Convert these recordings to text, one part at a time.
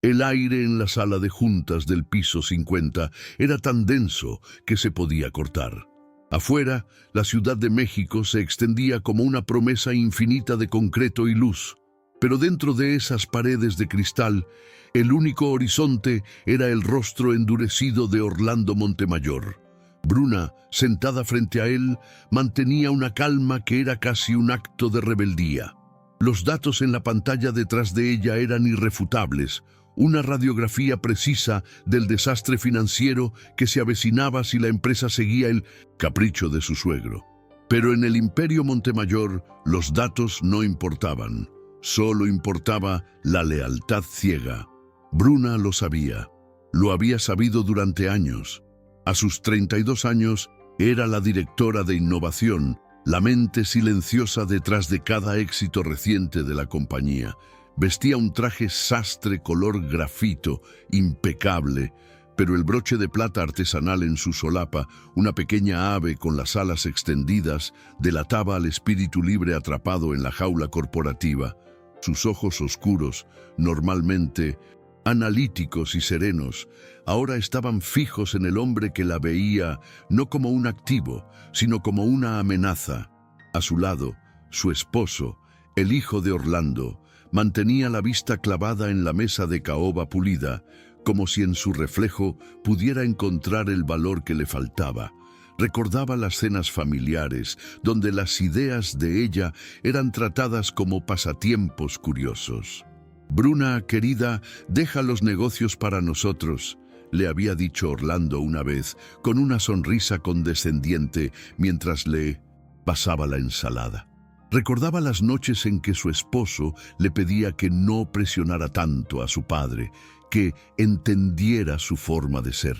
El aire en la sala de juntas del piso 50 era tan denso que se podía cortar. Afuera, la Ciudad de México se extendía como una promesa infinita de concreto y luz. Pero dentro de esas paredes de cristal, el único horizonte era el rostro endurecido de Orlando Montemayor. Bruna, sentada frente a él, mantenía una calma que era casi un acto de rebeldía. Los datos en la pantalla detrás de ella eran irrefutables, una radiografía precisa del desastre financiero que se avecinaba si la empresa seguía el capricho de su suegro. Pero en el Imperio Montemayor los datos no importaban, solo importaba la lealtad ciega. Bruna lo sabía, lo había sabido durante años. A sus 32 años era la directora de innovación, la mente silenciosa detrás de cada éxito reciente de la compañía. Vestía un traje sastre color grafito, impecable, pero el broche de plata artesanal en su solapa, una pequeña ave con las alas extendidas, delataba al espíritu libre atrapado en la jaula corporativa. Sus ojos oscuros, normalmente analíticos y serenos, ahora estaban fijos en el hombre que la veía no como un activo, sino como una amenaza. A su lado, su esposo, el hijo de Orlando, mantenía la vista clavada en la mesa de caoba pulida, como si en su reflejo pudiera encontrar el valor que le faltaba. Recordaba las cenas familiares, donde las ideas de ella eran tratadas como pasatiempos curiosos. «Bruna, querida, deja los negocios para nosotros», le había dicho Orlando una vez, con una sonrisa condescendiente, mientras le pasaba la ensalada. Recordaba las noches en que su esposo le pedía que no presionara tanto a su padre, que entendiera su forma de ser.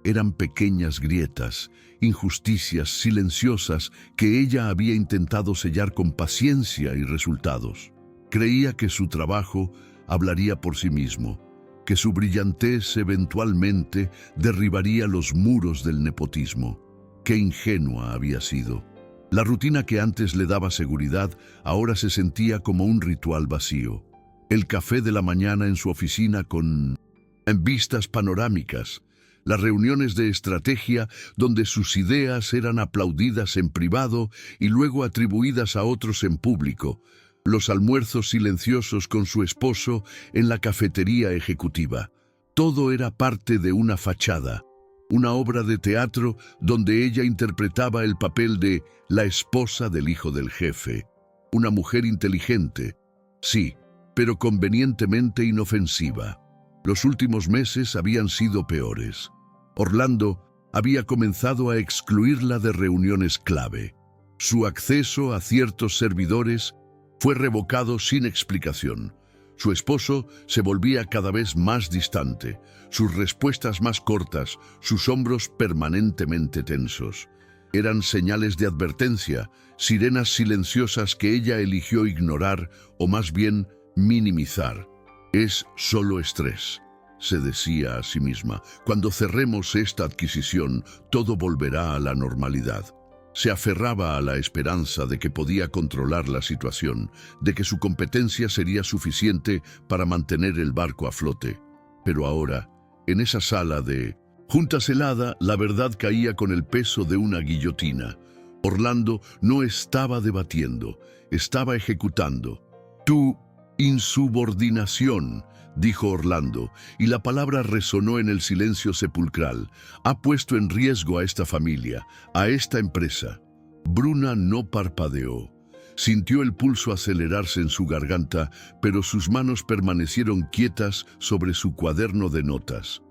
Eran pequeñas grietas, injusticias silenciosas que ella había intentado sellar con paciencia y resultados. Creía que su trabajo hablaría por sí mismo, que su brillantez eventualmente derribaría los muros del nepotismo. Qué ingenua había sido. La rutina que antes le daba seguridad ahora se sentía como un ritual vacío. El café de la mañana en su oficina con vistas panorámicas, las reuniones de estrategia donde sus ideas eran aplaudidas en privado y luego atribuidas a otros en público, los almuerzos silenciosos con su esposo en la cafetería ejecutiva. Todo era parte de una fachada, una obra de teatro donde ella interpretaba el papel de la esposa del hijo del jefe, una mujer inteligente, sí, pero convenientemente inofensiva. Los últimos meses habían sido peores. Orlando había comenzado a excluirla de reuniones clave. Su acceso a ciertos servidores fue revocado sin explicación. Su esposo se volvía cada vez más distante, sus respuestas más cortas, sus hombros permanentemente tensos. Eran señales de advertencia, sirenas silenciosas que ella eligió ignorar o más bien minimizar. «Es solo estrés», se decía a sí misma. «Cuando cerremos esta adquisición, todo volverá a la normalidad». Se aferraba a la esperanza de que podía controlar la situación, de que su competencia sería suficiente para mantener el barco a flote. Pero ahora, en esa sala de juntas helada, la verdad caía con el peso de una guillotina. Orlando no estaba debatiendo, estaba ejecutando. «Tu insubordinación», dijo Orlando, y la palabra resonó en el silencio sepulcral. «Ha puesto en riesgo a esta familia, a esta empresa». Bruna no parpadeó. Sintió el pulso acelerarse en su garganta, pero sus manos permanecieron quietas sobre su cuaderno de notas.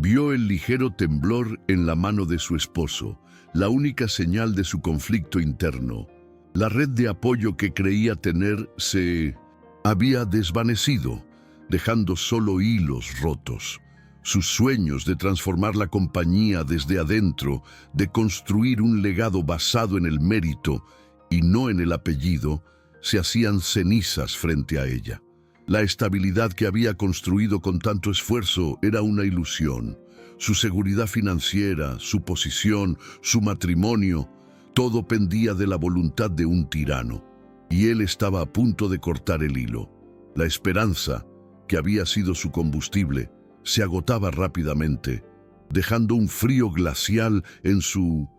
Vio el ligero temblor en la mano de su esposo, la única señal de su conflicto interno. La red de apoyo que creía tener se había desvanecido, dejando solo hilos rotos. Sus sueños de transformar la compañía desde adentro, de construir un legado basado en el mérito y no en el apellido, se hacían cenizas frente a ella. La estabilidad que había construido con tanto esfuerzo era una ilusión. Su seguridad financiera, su posición, su matrimonio, todo pendía de la voluntad de un tirano. Y él estaba a punto de cortar el hilo. La esperanza, que había sido su combustible, se agotaba rápidamente, dejando un frío glacial en su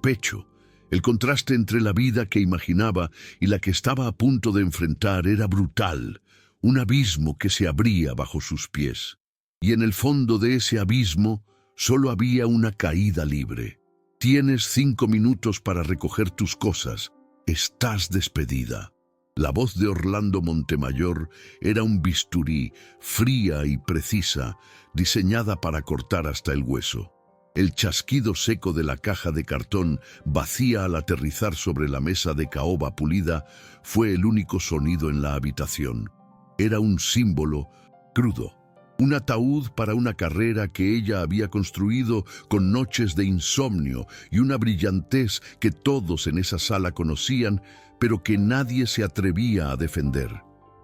pecho. El contraste entre la vida que imaginaba y la que estaba a punto de enfrentar era brutal, un abismo que se abría bajo sus pies. Y en el fondo de ese abismo solo había una caída libre. Tienes 5 minutos para recoger tus cosas. Estás despedida. La voz de Orlando Montemayor era un bisturí, fría y precisa, diseñada para cortar hasta el hueso. El chasquido seco de la caja de cartón, vacía al aterrizar sobre la mesa de caoba pulida, fue el único sonido en la habitación. Era un símbolo crudo, un ataúd para una carrera que ella había construido con noches de insomnio y una brillantez que todos en esa sala conocían, pero que nadie se atrevía a defender.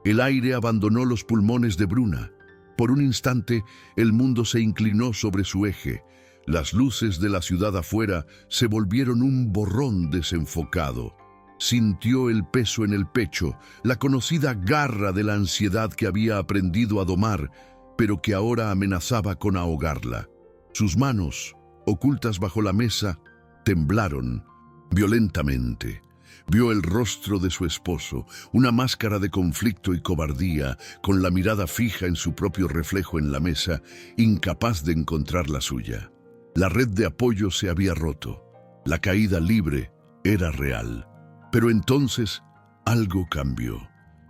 El aire abandonó los pulmones de Bruna. Por un instante, el mundo se inclinó sobre su eje. Las luces de la ciudad afuera se volvieron un borrón desenfocado. Sintió el peso en el pecho, la conocida garra de la ansiedad que había aprendido a domar, pero que ahora amenazaba con ahogarla. Sus manos, ocultas bajo la mesa, temblaron violentamente. Vio el rostro de su esposo, una máscara de conflicto y cobardía, con la mirada fija en su propio reflejo en la mesa, incapaz de encontrar la suya. La red de apoyo se había roto. La caída libre era real. Pero entonces algo cambió.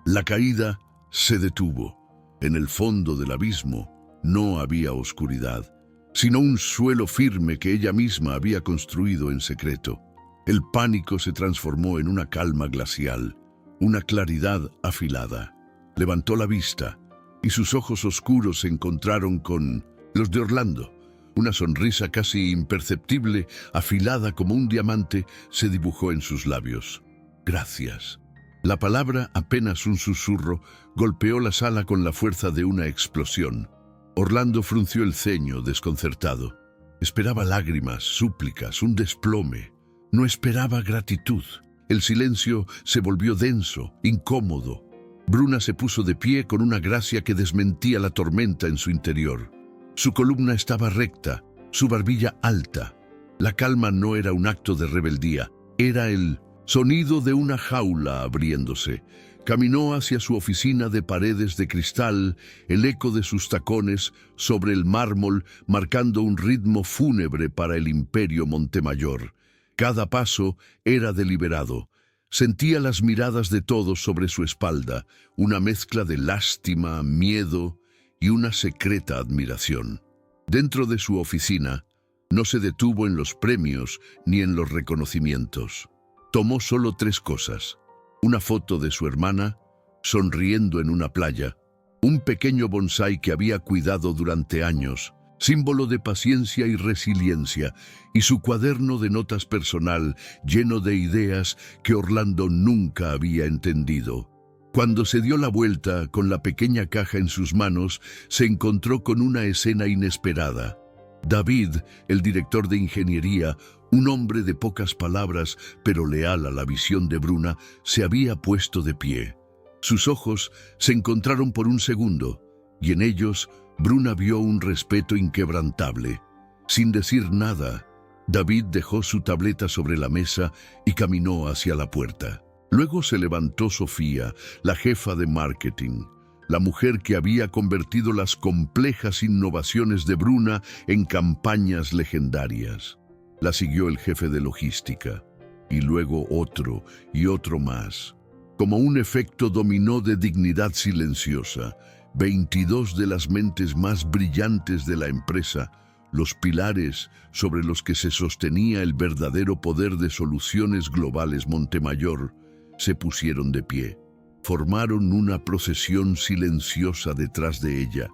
La caída se detuvo. En el fondo del abismo no había oscuridad, sino un suelo firme que ella misma había construido en secreto. El pánico se transformó en una calma glacial, una claridad afilada. Levantó la vista y sus ojos oscuros se encontraron con los de Orlando. Una sonrisa casi imperceptible, afilada como un diamante, se dibujó en sus labios. «Gracias». La palabra, apenas un susurro, golpeó la sala con la fuerza de una explosión. Orlando frunció el ceño, desconcertado. Esperaba lágrimas, súplicas, un desplome. No esperaba gratitud. El silencio se volvió denso, incómodo. Bruna se puso de pie con una gracia que desmentía la tormenta en su interior. Su columna estaba recta, su barbilla alta. La calma no era un acto de rebeldía, era el sonido de una jaula abriéndose. Caminó hacia su oficina de paredes de cristal, el eco de sus tacones sobre el mármol marcando un ritmo fúnebre para el imperio Montemayor. Cada paso era deliberado. Sentía las miradas de todos sobre su espalda, una mezcla de lástima, miedo y una secreta admiración. Dentro de su oficina, no se detuvo en los premios ni en los reconocimientos. Tomó solo 3 cosas: una foto de su hermana, sonriendo en una playa, un pequeño bonsái que había cuidado durante años, símbolo de paciencia y resiliencia, y su cuaderno de notas personal lleno de ideas que Orlando nunca había entendido. Cuando se dio la vuelta con la pequeña caja en sus manos, se encontró con una escena inesperada. David, el director de ingeniería, un hombre de pocas palabras, pero leal a la visión de Bruna, se había puesto de pie. Sus ojos se encontraron por un segundo, y en ellos Bruna vio un respeto inquebrantable. Sin decir nada, David dejó su tableta sobre la mesa y caminó hacia la puerta. Luego se levantó Sofía, la jefa de marketing, la mujer que había convertido las complejas innovaciones de Bruna en campañas legendarias. La siguió el jefe de logística, y luego otro y otro más. Como un efecto dominó de dignidad silenciosa, 22 de las mentes más brillantes de la empresa, los pilares sobre los que se sostenía el verdadero poder de soluciones globales Montemayor, se pusieron de pie. Formaron una procesión silenciosa detrás de ella,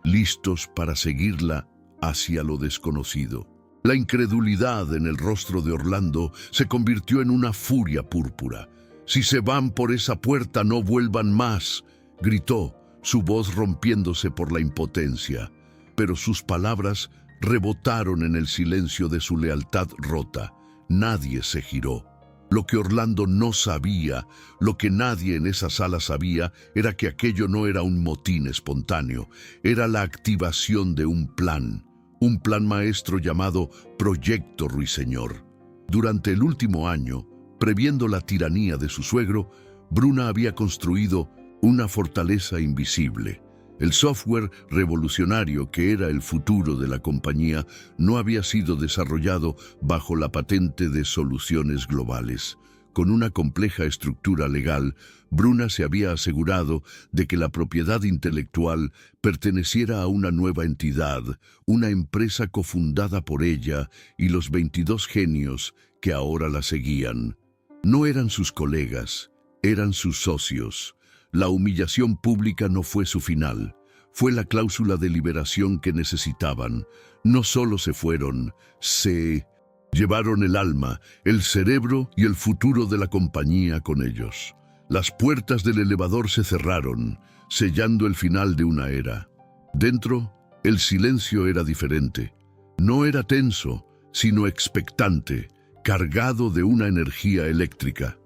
listos para seguirla hacia lo desconocido. La incredulidad en el rostro de Orlando se convirtió en una furia púrpura. «Si se van por esa puerta, no vuelvan más», gritó, su voz rompiéndose por la impotencia. Pero sus palabras rebotaron en el silencio de su lealtad rota. Nadie se giró. Lo que Orlando no sabía, lo que nadie en esa sala sabía, era que aquello no era un motín espontáneo, era la activación de un plan maestro llamado Proyecto Ruiseñor. Durante el último año, previendo la tiranía de su suegro, Bruna había construido una fortaleza invisible. El software revolucionario que era el futuro de la compañía no había sido desarrollado bajo la patente de soluciones globales. Con una compleja estructura legal, Bruna se había asegurado de que la propiedad intelectual perteneciera a una nueva entidad, una empresa cofundada por ella y los 22 genios que ahora la seguían. No eran sus colegas, eran sus socios. La humillación pública no fue su final, fue la cláusula de liberación que necesitaban. No solo se fueron, se llevaron el alma, el cerebro y el futuro de la compañía con ellos. Las puertas del elevador se cerraron, sellando el final de una era. Dentro, el silencio era diferente. No era tenso, sino expectante, cargado de una energía eléctrica.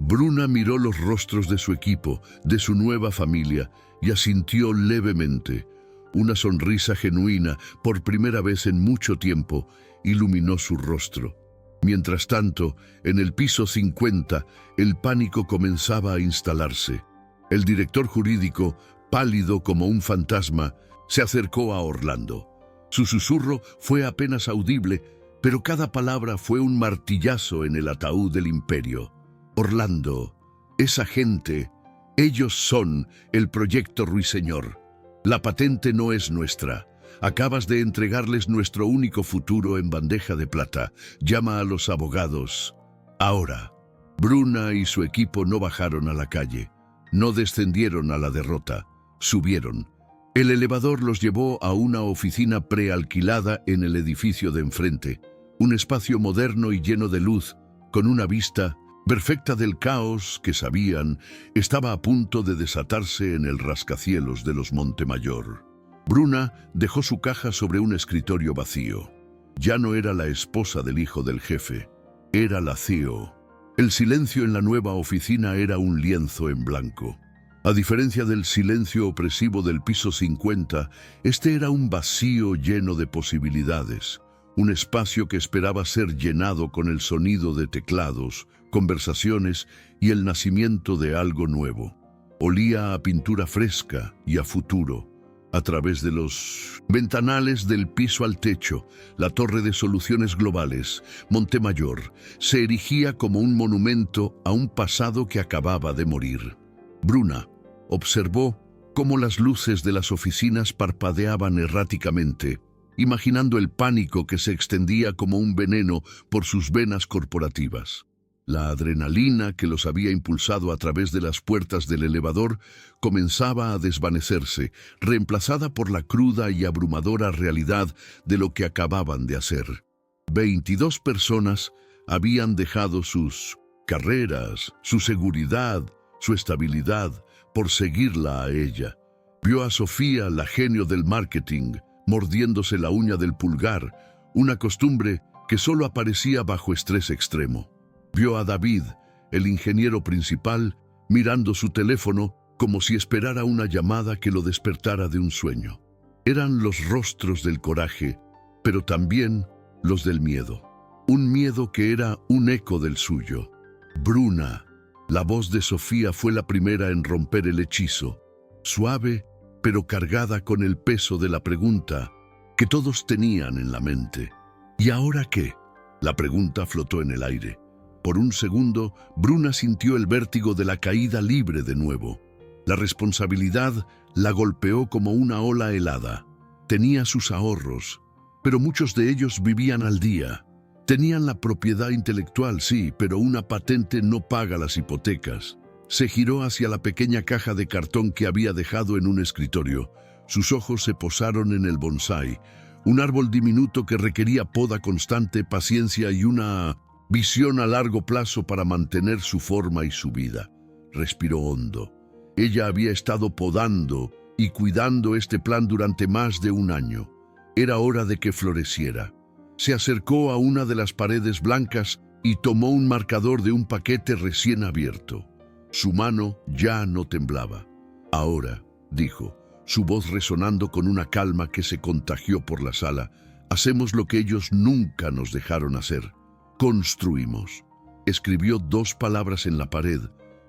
Bruna miró los rostros de su equipo, de su nueva familia, y asintió levemente. Una sonrisa genuina, por primera vez en mucho tiempo, iluminó su rostro. Mientras tanto, en el piso 50, el pánico comenzaba a instalarse. El director jurídico, pálido como un fantasma, se acercó a Orlando. Su susurro fue apenas audible, pero cada palabra fue un martillazo en el ataúd del imperio. Orlando, esa gente, ellos son el Proyecto Ruiseñor. La patente no es nuestra. Acabas de entregarles nuestro único futuro en bandeja de plata. Llama a los abogados. Ahora. Bruna y su equipo no bajaron a la calle. No descendieron a la derrota. Subieron. El elevador los llevó a una oficina prealquilada en el edificio de enfrente. Un espacio moderno y lleno de luz, con una vista perfecta del caos que sabían estaba a punto de desatarse en el rascacielos de los Montemayor. Bruna dejó su caja sobre un escritorio vacío. Ya no era la esposa del hijo del jefe, era la CEO. El silencio en la nueva oficina era un lienzo en blanco. A diferencia del silencio opresivo del piso 50, este era un vacío lleno de posibilidades. Un espacio que esperaba ser llenado con el sonido de teclados, conversaciones y el nacimiento de algo nuevo. Olía a pintura fresca y a futuro. A través de los ventanales del piso al techo, la torre de soluciones globales, Montemayor, se erigía como un monumento a un pasado que acababa de morir. Bruna observó cómo las luces de las oficinas parpadeaban erráticamente, imaginando el pánico que se extendía como un veneno por sus venas corporativas. La adrenalina que los había impulsado a través de las puertas del elevador comenzaba a desvanecerse, reemplazada por la cruda y abrumadora realidad de lo que acababan de hacer. 22 personas habían dejado sus carreras, su seguridad, su estabilidad, por seguirla a ella. Vio a Sofía, la genio del marketing, mordiéndose la uña del pulgar, una costumbre que solo aparecía bajo estrés extremo. Vio a David, el ingeniero principal, mirando su teléfono como si esperara una llamada que lo despertara de un sueño. Eran los rostros del coraje, pero también los del miedo. Un miedo que era un eco del suyo. Bruna, la voz de Sofía fue la primera en romper el hechizo, suave pero cargada con el peso de la pregunta que todos tenían en la mente. ¿Y ahora qué? La pregunta flotó en el aire. Por un segundo, Bruna sintió el vértigo de la caída libre de nuevo. La responsabilidad la golpeó como una ola helada. Tenía sus ahorros, pero muchos de ellos vivían al día. Tenían la propiedad intelectual, sí, pero una patente no paga las hipotecas. Se giró hacia la pequeña caja de cartón que había dejado en un escritorio. Sus ojos se posaron en el bonsái, un árbol diminuto que requería poda constante, paciencia y una visión a largo plazo para mantener su forma y su vida. Respiró hondo. Ella había estado podando y cuidando este plan durante más de un año. Era hora de que floreciera. Se acercó a una de las paredes blancas y tomó un marcador de un paquete recién abierto. Su mano ya no temblaba. Ahora, dijo, su voz resonando con una calma que se contagió por la sala, hacemos lo que ellos nunca nos dejaron hacer. Construimos. Escribió 2 palabras en la pared,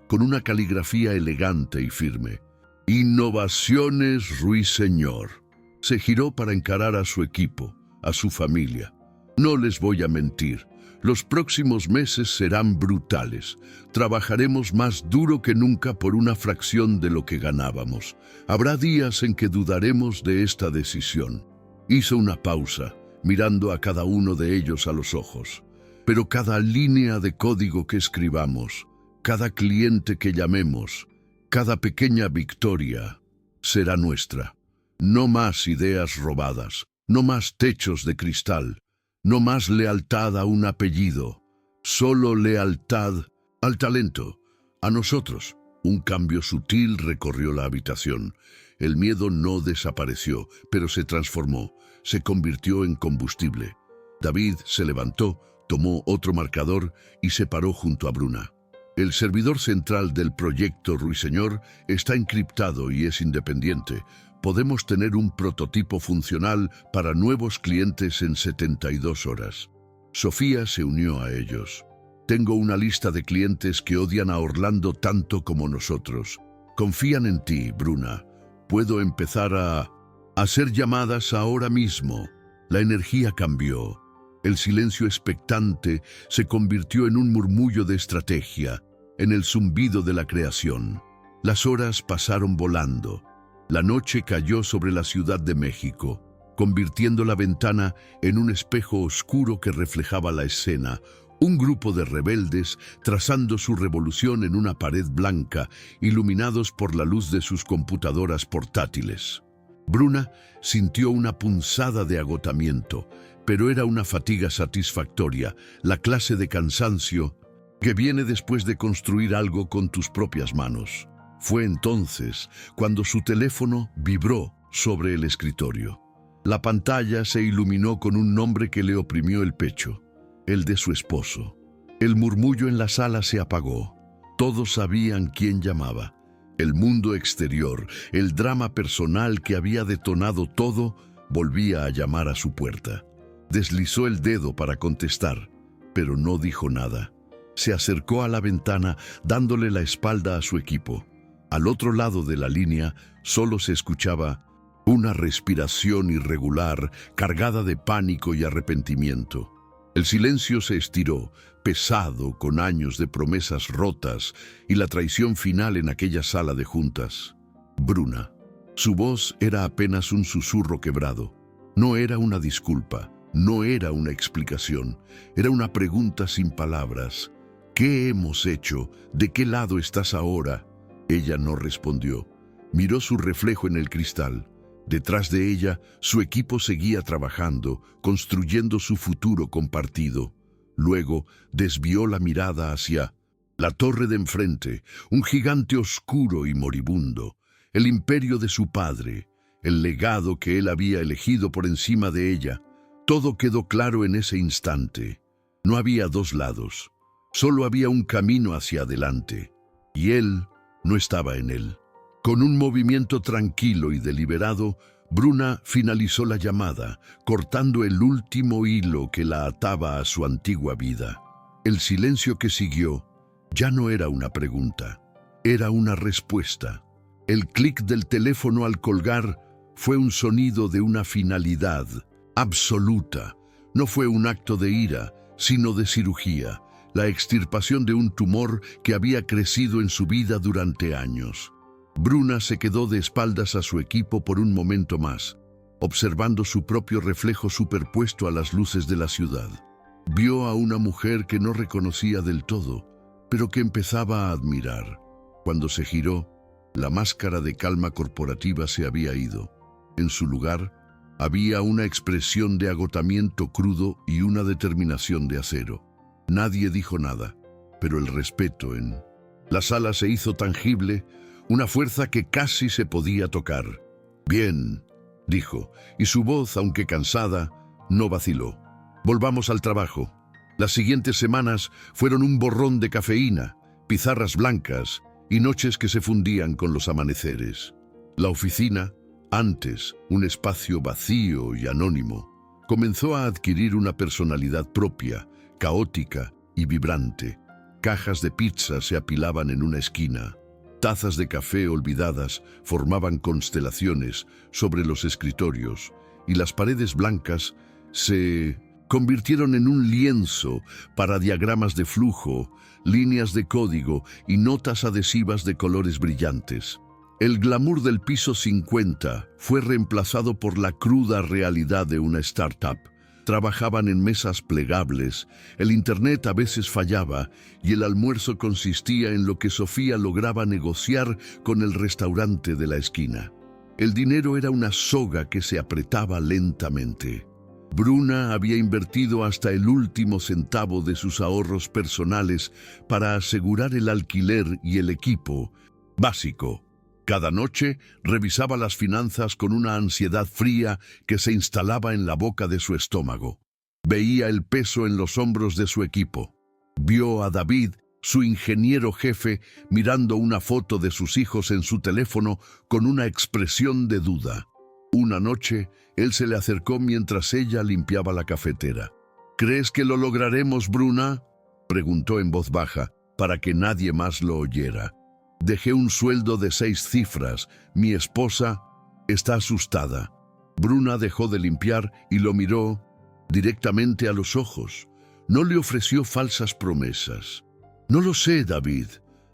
con una caligrafía elegante y firme. Innovaciones Ruiseñor. Se giró para encarar a su equipo, a su familia. No les voy a mentir. Los próximos meses serán brutales. Trabajaremos más duro que nunca por una fracción de lo que ganábamos. Habrá días en que dudaremos de esta decisión. Hizo una pausa, mirando a cada uno de ellos a los ojos. Pero cada línea de código que escribamos, cada cliente que llamemos, cada pequeña victoria, será nuestra. No más ideas robadas, no más techos de cristal, no más lealtad a un apellido, solo lealtad al talento, a nosotros. Un cambio sutil recorrió la habitación. El miedo no desapareció, pero se transformó, se convirtió en combustible. David se levantó, tomó otro marcador y se paró junto a Bruna. El servidor central del proyecto Ruiseñor está encriptado y es independiente. Podemos tener un prototipo funcional para nuevos clientes en 72 horas. Sofía se unió a ellos. Tengo una lista de clientes que odian a Orlando tanto como nosotros. Confían en ti, Bruna. Puedo empezar a hacer llamadas ahora mismo. La energía cambió. El silencio expectante se convirtió en un murmullo de estrategia, en el zumbido de la creación. Las horas pasaron volando. La noche cayó sobre la Ciudad de México, convirtiendo la ventana en un espejo oscuro que reflejaba la escena. Un grupo de rebeldes trazando su revolución en una pared blanca, iluminados por la luz de sus computadoras portátiles. Bruna sintió una punzada de agotamiento, pero era una fatiga satisfactoria, la clase de cansancio que viene después de construir algo con tus propias manos. Fue entonces cuando su teléfono vibró sobre el escritorio. La pantalla se iluminó con un nombre que le oprimió el pecho, el de su esposo. El murmullo en la sala se apagó. Todos sabían quién llamaba. El mundo exterior, el drama personal que había detonado todo, volvía a llamar a su puerta. Deslizó el dedo para contestar, pero no dijo nada. Se acercó a la ventana, dándole la espalda a su equipo. Al otro lado de la línea solo se escuchaba una respiración irregular, cargada de pánico y arrepentimiento. El silencio se estiró, pesado, con años de promesas rotas y la traición final en aquella sala de juntas. Bruna. Su voz era apenas un susurro quebrado. No era una disculpa, no era una explicación, era una pregunta sin palabras. ¿Qué hemos hecho? ¿De qué lado estás ahora? Ella no respondió. Miró su reflejo en el cristal. Detrás de ella, su equipo seguía trabajando, construyendo su futuro compartido. Luego, desvió la mirada hacia la torre de enfrente, un gigante oscuro y moribundo, el imperio de su padre, el legado que él había elegido por encima de ella. Todo quedó claro en ese instante. No había 2 lados, solo había un camino hacia adelante, y él no estaba en él. Con un movimiento tranquilo y deliberado, Bruna finalizó la llamada, cortando el último hilo que la ataba a su antigua vida. El silencio que siguió ya no era una pregunta, era una respuesta. El clic del teléfono al colgar fue un sonido de una finalidad absoluta. No fue un acto de ira, sino de cirugía, la extirpación de un tumor que había crecido en su vida durante años. Bruna se quedó de espaldas a su equipo por un momento más, observando su propio reflejo superpuesto a las luces de la ciudad. Vio a una mujer que no reconocía del todo, pero que empezaba a admirar. Cuando se giró, la máscara de calma corporativa se había ido. En su lugar, había una expresión de agotamiento crudo y una determinación de acero. Nadie dijo nada, pero el respeto en la sala se hizo tangible, una fuerza que casi se podía tocar. «Bien», dijo, y su voz, aunque cansada, no vaciló. «Volvamos al trabajo». Las siguientes semanas fueron un borrón de cafeína, pizarras blancas y noches que se fundían con los amaneceres. La oficina, antes un espacio vacío y anónimo, comenzó a adquirir una personalidad propia, caótica y vibrante. Cajas de pizza se apilaban en una esquina. Tazas de café olvidadas formaban constelaciones sobre los escritorios y las paredes blancas se convirtieron en un lienzo para diagramas de flujo, líneas de código y notas adhesivas de colores brillantes. El glamour del piso 50 fue reemplazado por la cruda realidad de una startup. Trabajaban en mesas plegables, el internet a veces fallaba y el almuerzo consistía en lo que Sofía lograba negociar con el restaurante de la esquina. El dinero era una soga que se apretaba lentamente. Bruna había invertido hasta el último centavo de sus ahorros personales para asegurar el alquiler y el equipo básico. Cada noche revisaba las finanzas con una ansiedad fría que se instalaba en la boca de su estómago. Veía el peso en los hombros de su equipo. Vio a David, su ingeniero jefe, mirando una foto de sus hijos en su teléfono con una expresión de duda. Una noche, él se le acercó mientras ella limpiaba la cafetera. «¿Crees que lo lograremos, Bruna?», preguntó en voz baja, para que nadie más lo oyera. «Dejé un sueldo de 6 cifras. Mi esposa está asustada». Bruna dejó de limpiar y lo miró directamente a los ojos. No le ofreció falsas promesas. «No lo sé, David»,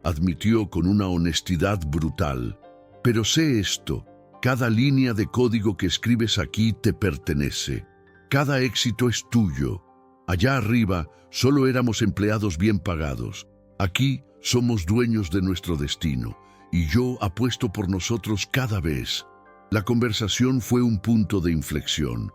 admitió con una honestidad brutal. «Pero sé esto. Cada línea de código que escribes aquí te pertenece. Cada éxito es tuyo. Allá arriba solo éramos empleados bien pagados. Aquí somos dueños de nuestro destino, y yo apuesto por nosotros cada vez». La conversación fue un punto de inflexión.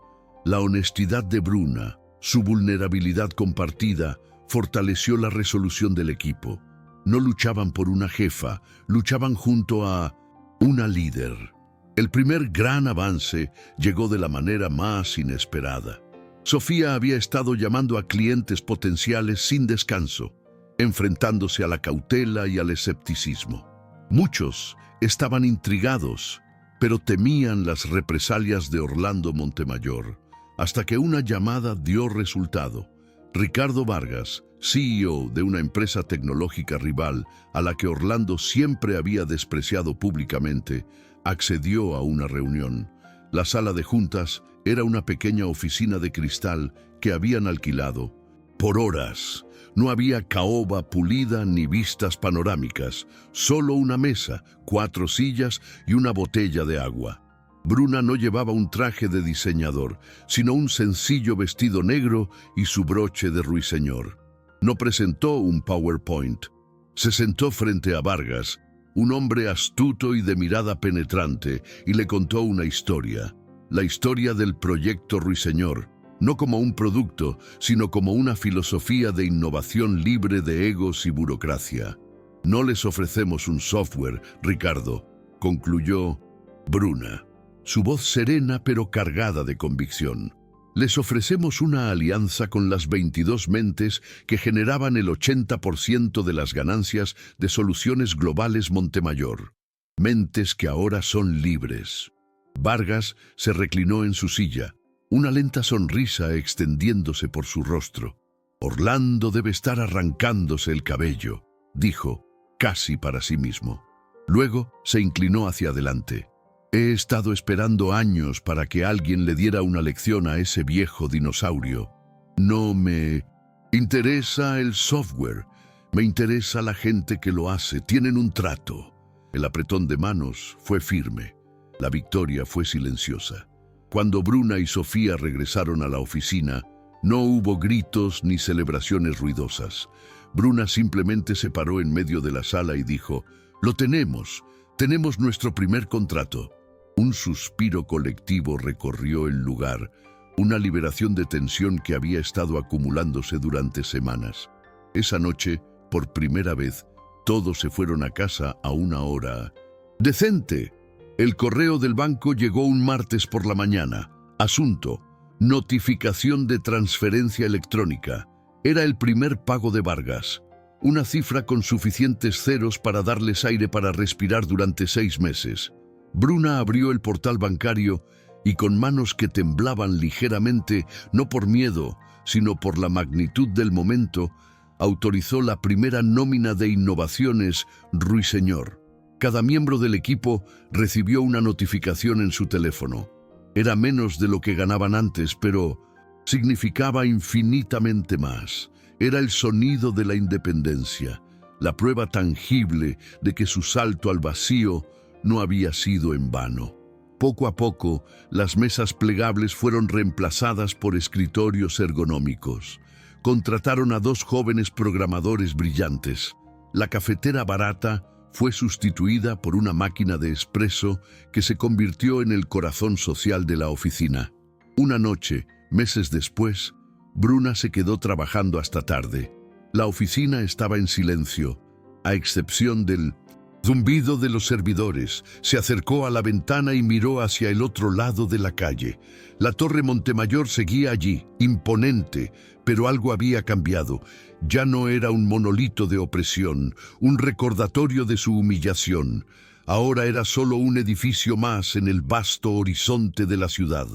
La honestidad de Bruna, su vulnerabilidad compartida, fortaleció la resolución del equipo. No luchaban por una jefa, luchaban junto a una líder. El primer gran avance llegó de la manera más inesperada. Sofía había estado llamando a clientes potenciales sin descanso, enfrentándose a la cautela y al escepticismo. Muchos estaban intrigados, pero temían las represalias de Orlando Montemayor, hasta que una llamada dio resultado. Ricardo Vargas, CEO de una empresa tecnológica rival a la que Orlando siempre había despreciado públicamente, accedió a una reunión. La sala de juntas era una pequeña oficina de cristal que habían alquilado. Por horas, no había caoba pulida ni vistas panorámicas, solo una mesa, 4 sillas y una botella de agua. Bruna no llevaba un traje de diseñador, sino un sencillo vestido negro y su broche de ruiseñor. No presentó un PowerPoint. Se sentó frente a Vargas, un hombre astuto y de mirada penetrante, y le contó una historia. La historia del proyecto Ruiseñor, no como un producto, sino como una filosofía de innovación libre de egos y burocracia. «No les ofrecemos un software, Ricardo», concluyó Bruna, su voz serena pero cargada de convicción. «Les ofrecemos una alianza con las 22 mentes que generaban el 80% de las ganancias de Soluciones Globales Montemayor. Mentes que ahora son libres». Vargas se reclinó en su silla, una lenta sonrisa extendiéndose por su rostro. «Orlando debe estar arrancándose el cabello», dijo, casi para sí mismo. Luego se inclinó hacia adelante. «He estado esperando años para que alguien le diera una lección a ese viejo dinosaurio. No me interesa el software, me interesa la gente que lo hace. Tienen un trato». El apretón de manos fue firme. La victoria fue silenciosa. Cuando Bruna y Sofía regresaron a la oficina, no hubo gritos ni celebraciones ruidosas. Bruna simplemente se paró en medio de la sala y dijo: «Lo tenemos nuestro primer contrato». Un suspiro colectivo recorrió el lugar, una liberación de tensión que había estado acumulándose durante semanas. Esa noche, por primera vez, todos se fueron a casa a una hora decente. El correo del banco llegó un martes por la mañana. Asunto: notificación de transferencia electrónica. Era el primer pago de Vargas, una cifra con suficientes ceros para darles aire para respirar durante 6 meses. Bruna abrió el portal bancario y con manos que temblaban ligeramente, no por miedo, sino por la magnitud del momento, autorizó la primera nómina de Innovaciones Ruiseñor. Cada miembro del equipo recibió una notificación en su teléfono. Era menos de lo que ganaban antes, pero significaba infinitamente más. Era el sonido de la independencia, la prueba tangible de que su salto al vacío no había sido en vano. Poco a poco, las mesas plegables fueron reemplazadas por escritorios ergonómicos. Contrataron a 2 jóvenes programadores brillantes. La cafetera barata fue sustituida por una máquina de espresso que se convirtió en el corazón social de la oficina. Una noche, meses después, Bruna se quedó trabajando hasta tarde. La oficina estaba en silencio, a excepción del zumbido de los servidores. Se acercó a la ventana y miró hacia el otro lado de la calle. La Torre Montemayor seguía allí, imponente, pero algo había cambiado. Ya no era un monolito de opresión, un recordatorio de su humillación. Ahora era solo un edificio más en el vasto horizonte de la ciudad.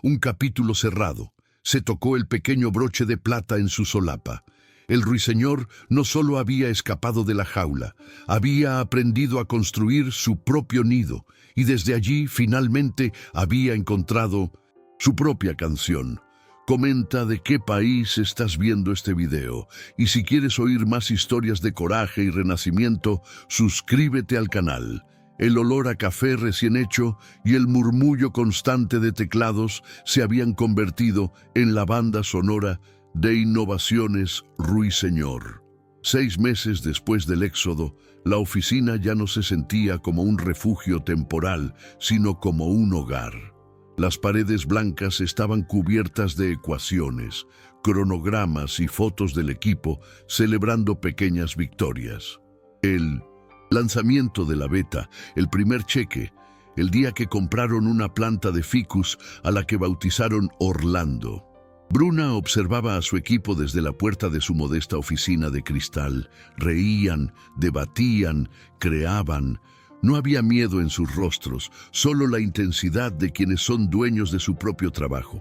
Un capítulo cerrado. Se tocó el pequeño broche de plata en su solapa. El ruiseñor no solo había escapado de la jaula, había aprendido a construir su propio nido y desde allí finalmente había encontrado su propia canción. Comenta de qué país estás viendo este video y si quieres oír más historias de coraje y renacimiento, suscríbete al canal. El olor a café recién hecho y el murmullo constante de teclados se habían convertido en la banda sonora de Innovaciones Ruiseñor. 6 meses después del éxodo, la oficina ya no se sentía como un refugio temporal, sino como un hogar. Las paredes blancas estaban cubiertas de ecuaciones, cronogramas y fotos del equipo celebrando pequeñas victorias. El lanzamiento de la beta, el primer cheque, el día que compraron una planta de ficus a la que bautizaron Orlando. Bruna observaba a su equipo desde la puerta de su modesta oficina de cristal. Reían, debatían, creaban. No había miedo en sus rostros, solo la intensidad de quienes son dueños de su propio trabajo.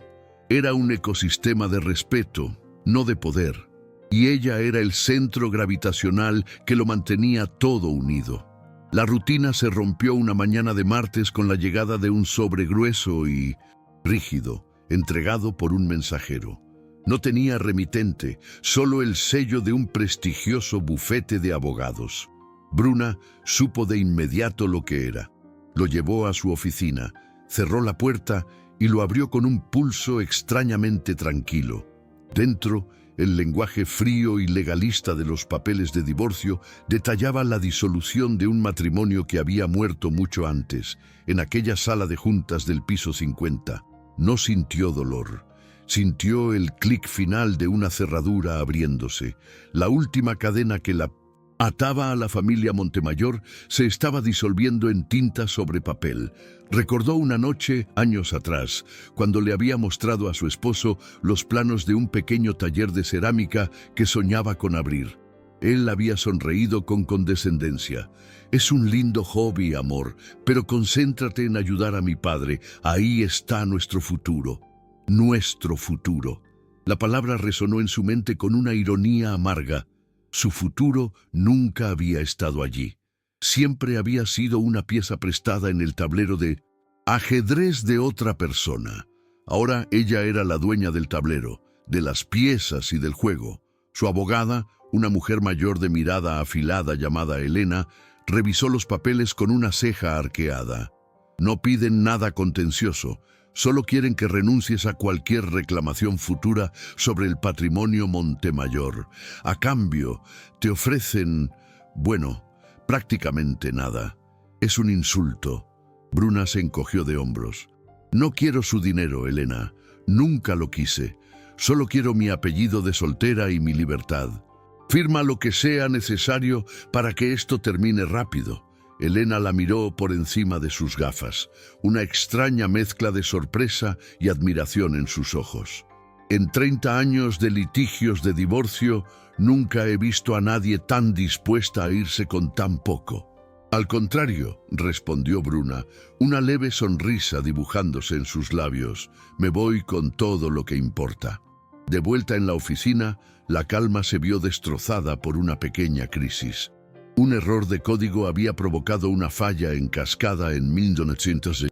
Era un ecosistema de respeto, no de poder. Y ella era el centro gravitacional que lo mantenía todo unido. La rutina se rompió una mañana de martes con la llegada de un sobre grueso y rígido, entregado por un mensajero. No tenía remitente, solo el sello de un prestigioso bufete de abogados. Bruna supo de inmediato lo que era. Lo llevó a su oficina, cerró la puerta y lo abrió con un pulso extrañamente tranquilo. Dentro, el lenguaje frío y legalista de los papeles de divorcio detallaba la disolución de un matrimonio que había muerto mucho antes, en aquella sala de juntas del piso 50. No sintió dolor. Sintió el clic final de una cerradura abriéndose. La última cadena que la ataba a la familia Montemayor se estaba disolviendo en tinta sobre papel. Recordó una noche, años atrás, cuando le había mostrado a su esposo los planos de un pequeño taller de cerámica que soñaba con abrir. Él había sonreído con condescendencia. Es un lindo hobby, amor, pero concéntrate en ayudar a mi padre. Ahí está nuestro futuro. Nuestro futuro. La palabra resonó en su mente con una ironía amarga. Su futuro nunca había estado allí. Siempre había sido una pieza prestada en el tablero de ajedrez de otra persona. Ahora ella era la dueña del tablero, de las piezas y del juego. Su abogada, una mujer mayor de mirada afilada llamada Elena, revisó los papeles con una ceja arqueada. No piden nada contencioso, solo quieren que renuncies a cualquier reclamación futura sobre el patrimonio Montemayor. A cambio, te ofrecen, bueno, prácticamente nada. Es un insulto. Bruna se encogió de hombros. No quiero su dinero, Elena. Nunca lo quise. Solo quiero mi apellido de soltera y mi libertad. Firma lo que sea necesario para que esto termine rápido. Elena la miró por encima de sus gafas, una extraña mezcla de sorpresa y admiración en sus ojos. En 30 años de litigios de divorcio, nunca he visto a nadie tan dispuesta a irse con tan poco. Al contrario, respondió Bruna, una leve sonrisa dibujándose en sus labios. Me voy con todo lo que importa. De vuelta en la oficina, la calma se vio destrozada por una pequeña crisis. Un error de código había provocado una falla en cascada en 1900.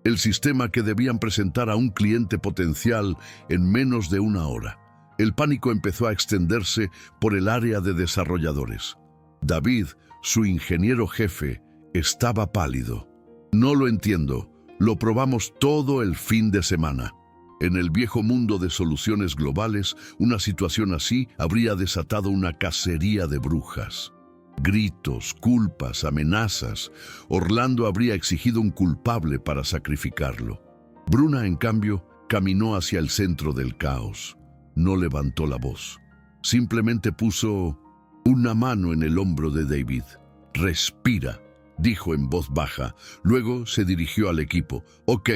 El sistema que debían presentar a un cliente potencial en menos de una hora. El pánico empezó a extenderse por el área de desarrolladores. David, su ingeniero jefe, estaba pálido. No lo entiendo. Lo probamos todo el fin de semana. En el viejo mundo de soluciones globales, una situación así habría desatado una cacería de brujas. Gritos, culpas, amenazas. Orlando habría exigido un culpable para sacrificarlo. Bruna, en cambio, caminó hacia el centro del caos. No levantó la voz. Simplemente puso una mano en el hombro de David. «Respira», dijo en voz baja. Luego se dirigió al equipo. «Ok,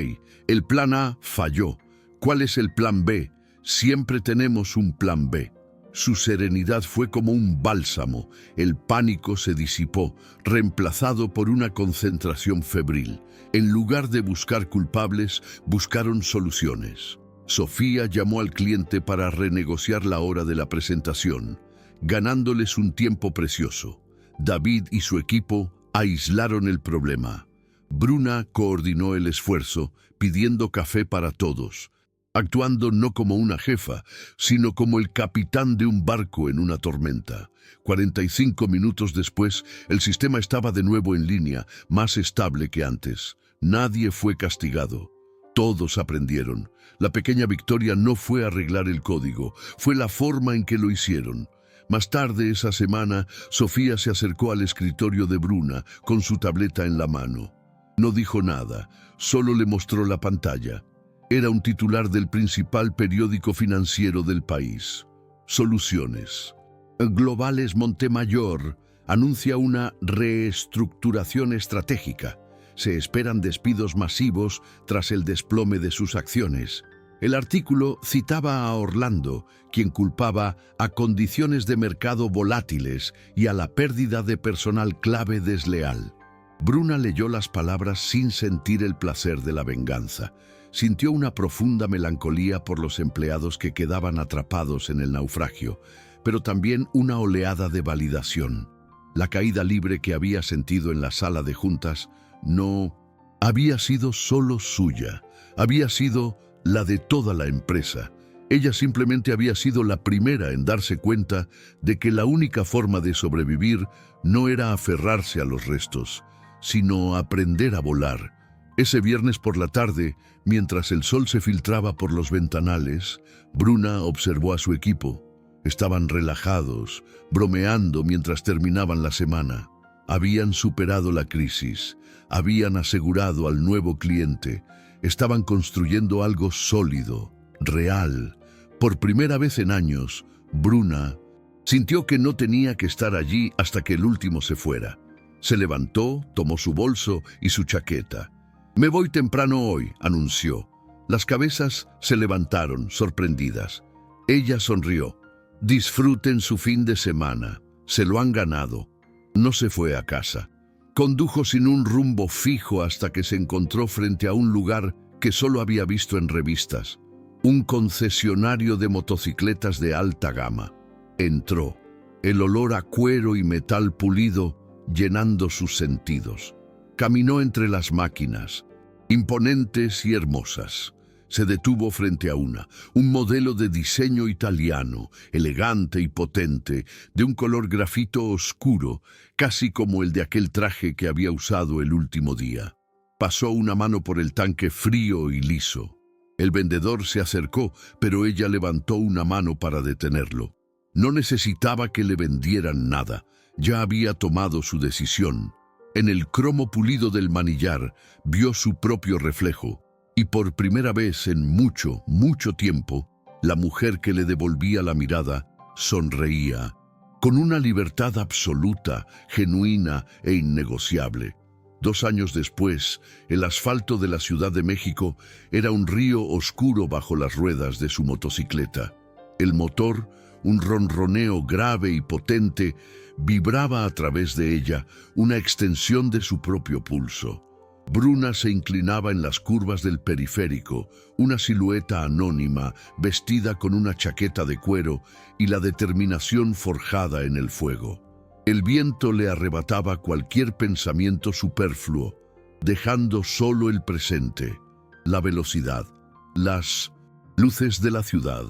el plan A falló. ¿Cuál es el plan B? Siempre tenemos un plan B». Su serenidad fue como un bálsamo. El pánico se disipó, reemplazado por una concentración febril. En lugar de buscar culpables, buscaron soluciones. Sofía llamó al cliente para renegociar la hora de la presentación, ganándoles un tiempo precioso. David y su equipo aislaron el problema. Bruna coordinó el esfuerzo, pidiendo café para todos, actuando no como una jefa, sino como el capitán de un barco en una tormenta. 45 minutos después, el sistema estaba de nuevo en línea, más estable que antes. Nadie fue castigado. Todos aprendieron. La pequeña victoria no fue arreglar el código, fue la forma en que lo hicieron. Más tarde esa semana, Sofía se acercó al escritorio de Bruna con su tableta en la mano. No dijo nada, solo le mostró la pantalla. Era un titular del principal periódico financiero del país. Soluciones. Globales Montemayor anuncia una reestructuración estratégica. Se esperan despidos masivos tras el desplome de sus acciones. El artículo citaba a Orlando, quien culpaba a condiciones de mercado volátiles y a la pérdida de personal clave desleal. Bruna leyó las palabras sin sentir el placer de la venganza. Sintió una profunda melancolía por los empleados que quedaban atrapados en el naufragio, pero también una oleada de validación. La caída libre que había sentido en la sala de juntas no había sido solo suya, había sido la de toda la empresa. Ella simplemente había sido la primera en darse cuenta de que la única forma de sobrevivir no era aferrarse a los restos, sino aprender a volar. Ese viernes por la tarde, mientras el sol se filtraba por los ventanales, Bruna observó a su equipo. Estaban relajados, bromeando mientras terminaban la semana. Habían superado la crisis, habían asegurado al nuevo cliente, estaban construyendo algo sólido, real. Por primera vez en años, Bruna sintió que no tenía que estar allí hasta que el último se fuera. Se levantó, tomó su bolso y su chaqueta. «Me voy temprano hoy», anunció. Las cabezas se levantaron, sorprendidas. Ella sonrió. «Disfruten su fin de semana. Se lo han ganado». No se fue a casa. Condujo sin un rumbo fijo hasta que se encontró frente a un lugar que solo había visto en revistas. Un concesionario de motocicletas de alta gama. Entró. El olor a cuero y metal pulido llenando sus sentidos. Caminó entre las máquinas, imponentes y hermosas. Se detuvo frente a un modelo de diseño italiano, elegante y potente, de un color grafito oscuro, casi como el de aquel traje que había usado el último día. Pasó una mano por el tanque frío y liso. El vendedor se acercó, pero ella levantó una mano para detenerlo. No necesitaba que le vendieran nada, ya había tomado su decisión. En el cromo pulido del manillar vio su propio reflejo, y por primera vez en mucho, mucho tiempo, la mujer que le devolvía la mirada sonreía, con una libertad absoluta, genuina e innegociable. 2 años después, el asfalto de la Ciudad de México era un río oscuro bajo las ruedas de su motocicleta. El motor, un ronroneo grave y potente, vibraba a través de ella, una extensión de su propio pulso. Bruna se inclinaba en las curvas del periférico, una silueta anónima, vestida con una chaqueta de cuero y la determinación forjada en el fuego. El viento le arrebataba cualquier pensamiento superfluo, dejando solo el presente, la velocidad, las luces de la ciudad,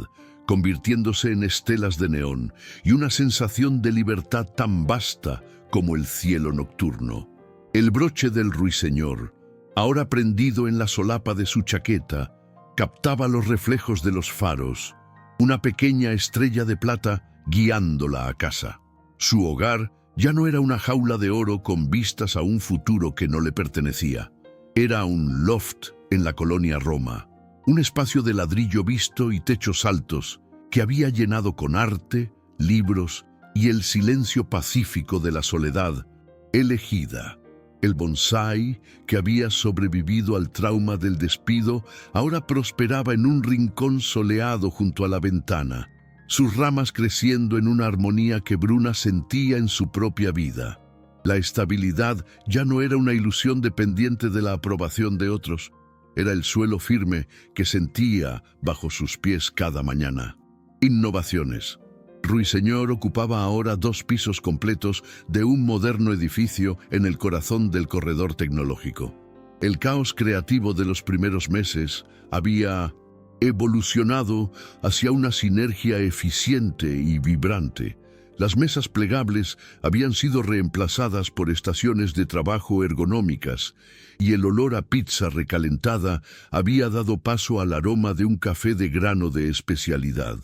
convirtiéndose en estelas de neón y una sensación de libertad tan vasta como el cielo nocturno. El broche del ruiseñor, ahora prendido en la solapa de su chaqueta, captaba los reflejos de los faros, una pequeña estrella de plata guiándola a casa. Su hogar ya no era una jaula de oro con vistas a un futuro que no le pertenecía. Era un loft en la colonia Roma, un espacio de ladrillo visto y techos altos que había llenado con arte, libros y el silencio pacífico de la soledad elegida. El bonsái, que había sobrevivido al trauma del despido, ahora prosperaba en un rincón soleado junto a la ventana, sus ramas creciendo en una armonía que Bruna sentía en su propia vida. La estabilidad ya no era una ilusión dependiente de la aprobación de otros, era el suelo firme que sentía bajo sus pies cada mañana. Innovaciones. Ruiseñor ocupaba ahora 2 pisos completos de un moderno edificio en el corazón del corredor tecnológico. El caos creativo de los primeros meses había evolucionado hacia una sinergia eficiente y vibrante. Las mesas plegables habían sido reemplazadas por estaciones de trabajo ergonómicas y el olor a pizza recalentada había dado paso al aroma de un café de grano de especialidad.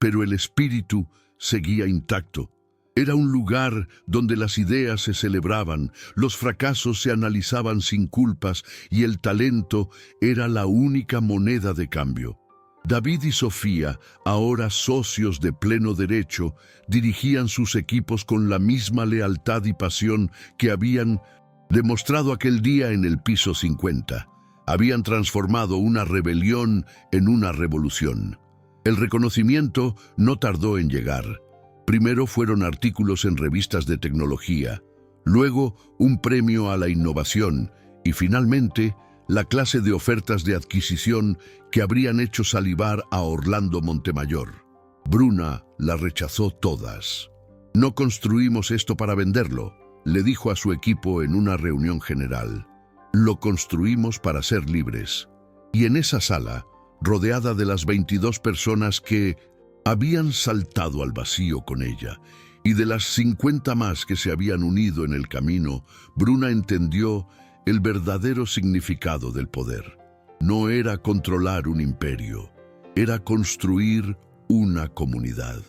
Pero el espíritu seguía intacto. Era un lugar donde las ideas se celebraban, los fracasos se analizaban sin culpas y el talento era la única moneda de cambio. David y Sofía, ahora socios de pleno derecho, dirigían sus equipos con la misma lealtad y pasión que habían demostrado aquel día en el piso 50. Habían transformado una rebelión en una revolución. El reconocimiento no tardó en llegar. Primero fueron artículos en revistas de tecnología, luego un premio a la innovación y finalmente la clase de ofertas de adquisición que habrían hecho salivar a Orlando Montemayor. Bruna las rechazó todas. «No construimos esto para venderlo», le dijo a su equipo en una reunión general. «Lo construimos para ser libres». Y en esa sala, rodeada de las 22 personas que habían saltado al vacío con ella y de las 50 más que se habían unido en el camino, Bruna entendió el verdadero significado del poder. No era controlar un imperio, era construir una comunidad.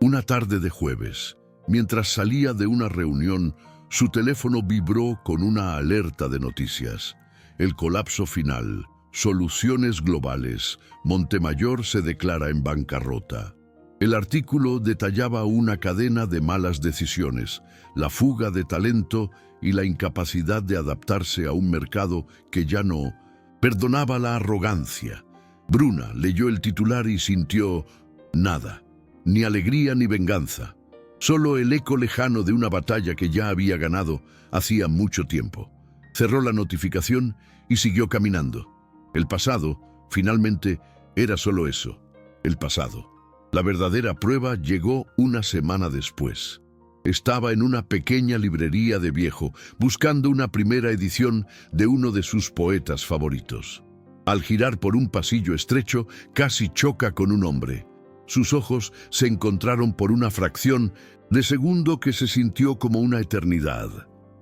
Una tarde de jueves, mientras salía de una reunión, su teléfono vibró con una alerta de noticias. El colapso final, soluciones globales, Montemayor se declara en bancarrota. El artículo detallaba una cadena de malas decisiones, la fuga de talento y la incapacidad de adaptarse a un mercado que ya no perdonaba la arrogancia. Bruna leyó el titular y sintió nada, ni alegría ni venganza, solo el eco lejano de una batalla que ya había ganado hacía mucho tiempo. Cerró la notificación y siguió caminando. El pasado, finalmente, era solo eso, el pasado. La verdadera prueba llegó una semana después. Estaba en una pequeña librería de viejo, buscando una primera edición de uno de sus poetas favoritos. Al girar por un pasillo estrecho, casi choca con un hombre. Sus ojos se encontraron por una fracción de segundo que se sintió como una eternidad.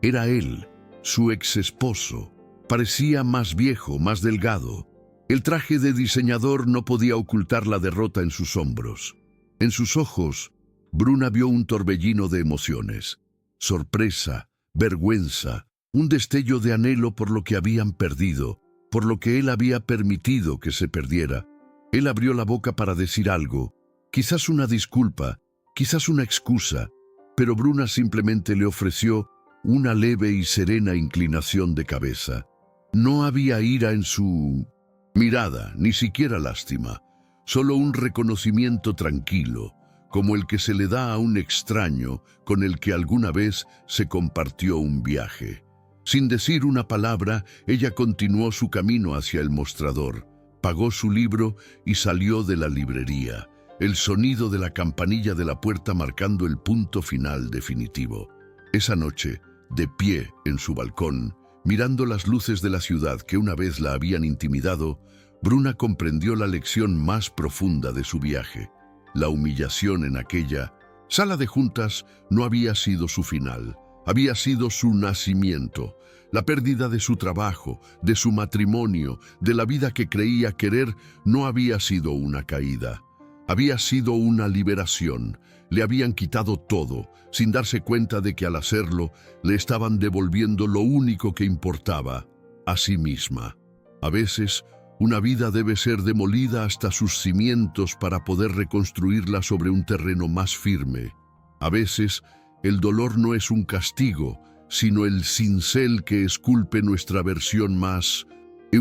Era él, su ex esposo. Parecía más viejo, más delgado. El traje de diseñador no podía ocultar la derrota en sus hombros. En sus ojos, Bruna vio un torbellino de emociones. Sorpresa, vergüenza, un destello de anhelo por lo que habían perdido, por lo que él había permitido que se perdiera. Él abrió la boca para decir algo, quizás una disculpa, quizás una excusa, pero Bruna simplemente le ofreció una leve y serena inclinación de cabeza. No había ira en su mirada, ni siquiera lástima, solo un reconocimiento tranquilo, como el que se le da a un extraño con el que alguna vez se compartió un viaje. Sin decir una palabra, ella continuó su camino hacia el mostrador, pagó su libro y salió de la librería, el sonido de la campanilla de la puerta marcando el punto final definitivo. Esa noche, de pie en su balcón, mirando las luces de la ciudad que una vez la habían intimidado, Bruna comprendió la lección más profunda de su viaje. La humillación en aquella sala de juntas no había sido su final, había sido su nacimiento. La pérdida de su trabajo, de su matrimonio, de la vida que creía querer, no había sido una caída. Había sido una liberación. Le habían quitado todo, sin darse cuenta de que al hacerlo, le estaban devolviendo lo único que importaba, a sí misma. A veces, una vida debe ser demolida hasta sus cimientos para poder reconstruirla sobre un terreno más firme. A veces, el dolor no es un castigo, sino el cincel que esculpe nuestra versión más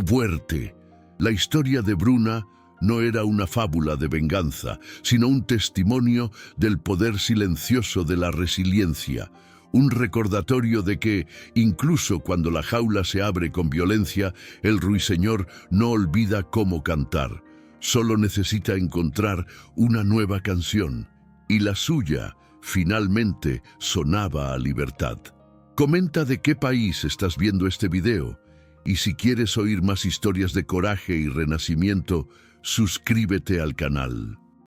fuerte. La historia de Bruna no era una fábula de venganza, sino un testimonio del poder silencioso de la resiliencia, un recordatorio de que, incluso cuando la jaula se abre con violencia, el ruiseñor no olvida cómo cantar. Solo necesita encontrar una nueva canción, y la suya, finalmente, sonaba a libertad. Comenta de qué país estás viendo este video, y si quieres oír más historias de coraje y renacimiento, suscríbete al canal.